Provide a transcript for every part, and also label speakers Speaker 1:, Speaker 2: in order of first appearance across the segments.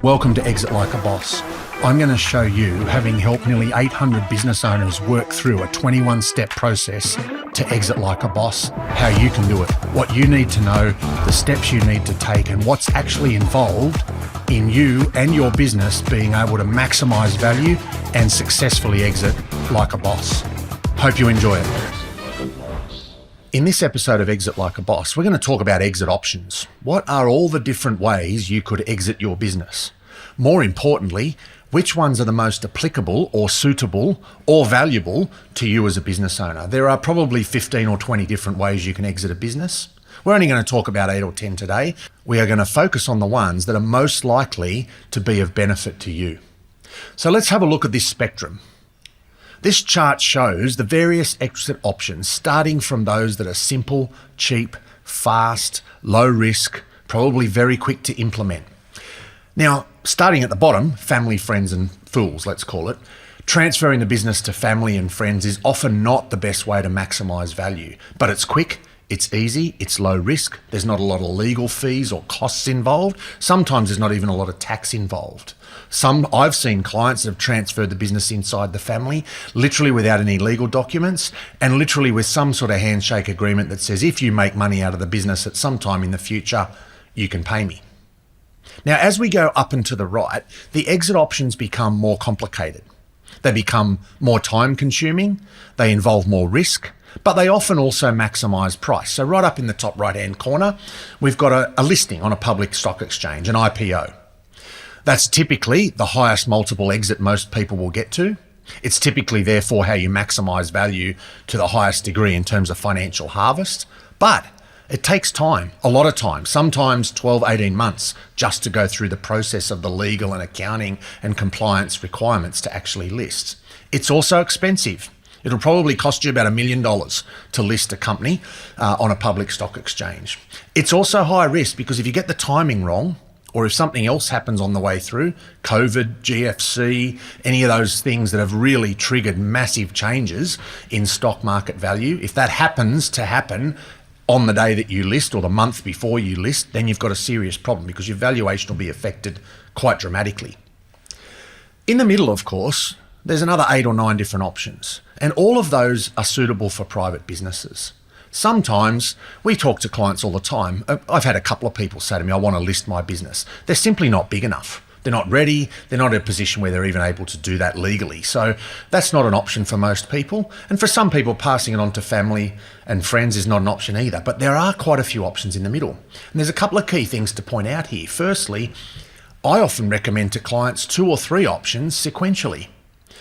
Speaker 1: Welcome to Exit Like a Boss. I'm going to show you, having helped nearly 800 business owners work through a 21-step process to exit like a boss, how you can do it, what you need to know, the steps you need to take, and what's actually involved in you and your business being able to maximize value and successfully exit like a boss. Hope you enjoy it. In this episode of Exit Like a Boss, we're going to talk about exit options. What are all the different ways you could exit your business? More importantly, which ones are the most applicable or suitable or valuable to you as a business owner? There are probably 15 or 20 different ways you can exit a business. We're only going to talk about 8 or 10 today. We are going to focus on the ones that are most likely to be of benefit to you. So let's have a look at this spectrum. This chart shows the various exit options, starting from those that are simple, cheap, fast, low risk, probably very quick to implement. Now, starting at the bottom, family, friends and fools, let's call it, transferring the business to family and friends is often not the best way to maximize value, but it's quick, it's easy, it's low risk, there's not a lot of legal fees or costs involved, sometimes there's not even a lot of tax involved. I've seen clients that have transferred the business inside the family, literally without any legal documents, and literally with some sort of handshake agreement that says, if you make money out of the business at some time in the future, you can pay me. Now, as we go up and to the right, the exit options become more complicated. They become more time consuming, they involve more risk, but they often also maximize price. So right up in the top right-hand corner, we've got a listing on a public stock exchange, an IPO. That's typically the highest multiple exit most people will get to. It's typically, therefore, how you maximize value to the highest degree in terms of financial harvest. But it takes time, a lot of time, sometimes 12, 18 months just to go through the process of the legal and accounting and compliance requirements to actually list. It's also expensive. It'll probably cost you about $1 million to list a company on a public stock exchange. It's also high risk because if you get the timing wrong, or if something else happens on the way through, COVID, GFC, any of those things that have really triggered massive changes in stock market value, if that happens to happen on the day that you list or the month before you list, then you've got a serious problem because your valuation will be affected quite dramatically. In the middle, of course, there's another 8 or 9 different options, and all of those are suitable for private businesses. Sometimes we talk to clients all the time. I've had a couple of people say to me, I want to list my business. They're simply not big enough. They're not ready. They're not in a position where they're even able to do that legally. So that's not an option for most people. And for some people, passing it on to family and friends is not an option either. But there are quite a few options in the middle. And there's a couple of key things to point out here. Firstly, I often recommend to clients 2 or 3 options sequentially.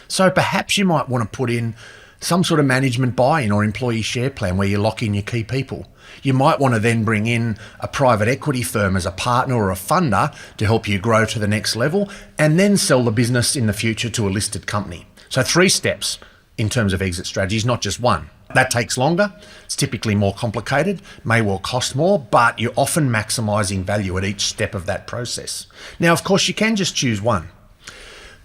Speaker 1: So perhaps you might want to put in some sort of management buy-in or employee share plan where you lock in your key people. You might want to then bring in a private equity firm as a partner or a funder to help you grow to the next level and then sell the business in the future to a listed company. So 3 steps in terms of exit strategies, not just one. That takes longer. It's typically more complicated, may well cost more, but you're often maximizing value at each step of that process. Now, of course, you can just choose one.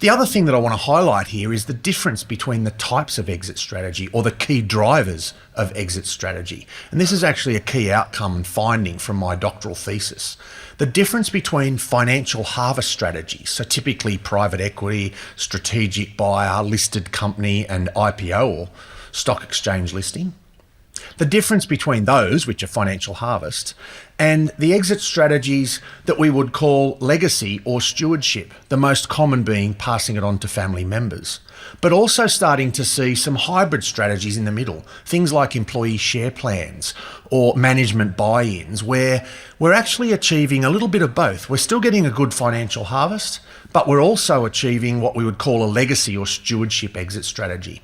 Speaker 1: The other thing that I want to highlight here is the difference between the types of exit strategy or the key drivers of exit strategy. And this is actually a key outcome and finding from my doctoral thesis. The difference between financial harvest strategies, so typically private equity, strategic buyer, listed company and IPO or stock exchange listing. The difference between those, which are financial harvest, and the exit strategies that we would call legacy or stewardship, the most common being passing it on to family members, but also starting to see some hybrid strategies in the middle, things like employee share plans or management buy-ins, where we're actually achieving a little bit of both. We're still getting a good financial harvest, but we're also achieving what we would call a legacy or stewardship exit strategy.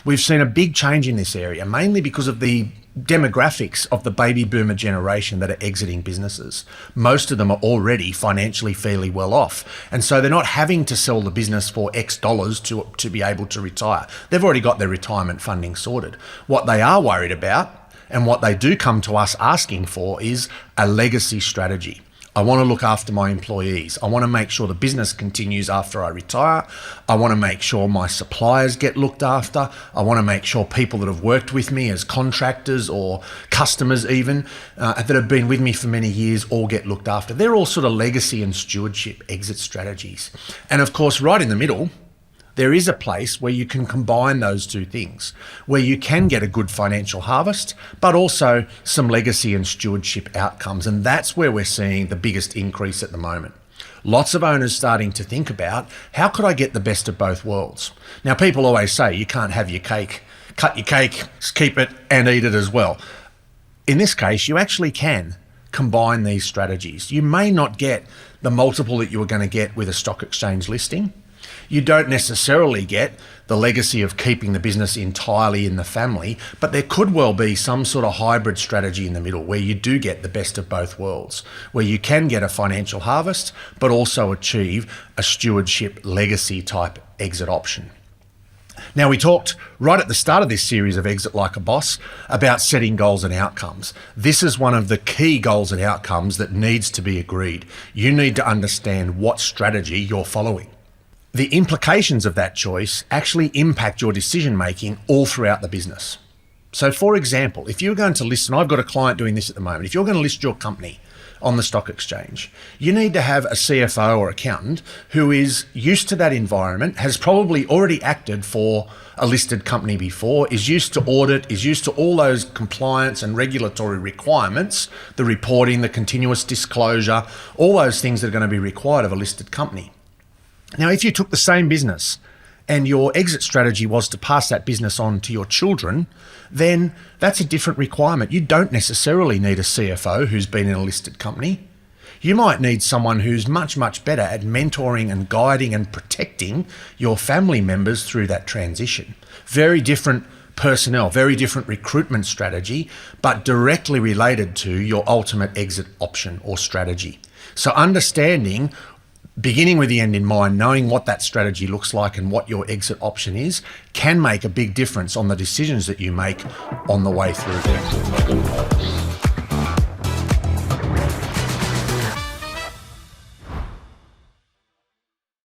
Speaker 1: We've seen a big change in this area, mainly because of the demographics of the baby boomer generation that are exiting businesses. Most of them are already financially fairly well off. And so they're not having to sell the business for X dollars to be able to retire. They've already got their retirement funding sorted. What they are worried about and what they do come to us asking for is a legacy strategy. I want to look after my employees. I want to make sure the business continues after I retire. I want to make sure my suppliers get looked after. I want to make sure people that have worked with me as contractors or customers even, that have been with me for many years, all get looked after. They're all sort of legacy and stewardship exit strategies. And of course, right in the middle, there is a place where you can combine those two things, where you can get a good financial harvest, but also some legacy and stewardship outcomes. And that's where we're seeing the biggest increase at the moment. Lots of owners starting to think about, how could I get the best of both worlds? Now, people always say you can't have your cake, cut your cake, keep it and eat it as well. In this case, you actually can combine these strategies. You may not get the multiple that you were going to get with a stock exchange listing. You don't necessarily get the legacy of keeping the business entirely in the family, but there could well be some sort of hybrid strategy in the middle where you do get the best of both worlds, where you can get a financial harvest, but also achieve a stewardship legacy type exit option. Now, we talked right at the start of this series of Exit Like a Boss about setting goals and outcomes. This is one of the key goals and outcomes that needs to be agreed. You need to understand what strategy you're following. The implications of that choice actually impact your decision making all throughout the business. So for example, if you're going to list, and I've got a client doing this at the moment, if you're going to list your company on the stock exchange, you need to have a CFO or accountant who is used to that environment, has probably already acted for a listed company before, is used to audit, is used to all those compliance and regulatory requirements, the reporting, the continuous disclosure, all those things that are going to be required of a listed company. Now, if you took the same business and your exit strategy was to pass that business on to your children, then that's a different requirement. You don't necessarily need a CFO who's been in a listed company. You might need someone who's much, much better at mentoring and guiding and protecting your family members through that transition. Very different personnel, very different recruitment strategy, but directly related to your ultimate exit option or strategy. So understanding, beginning with the end in mind, knowing what that strategy looks like and what your exit option is, can make a big difference on the decisions that you make on the way through.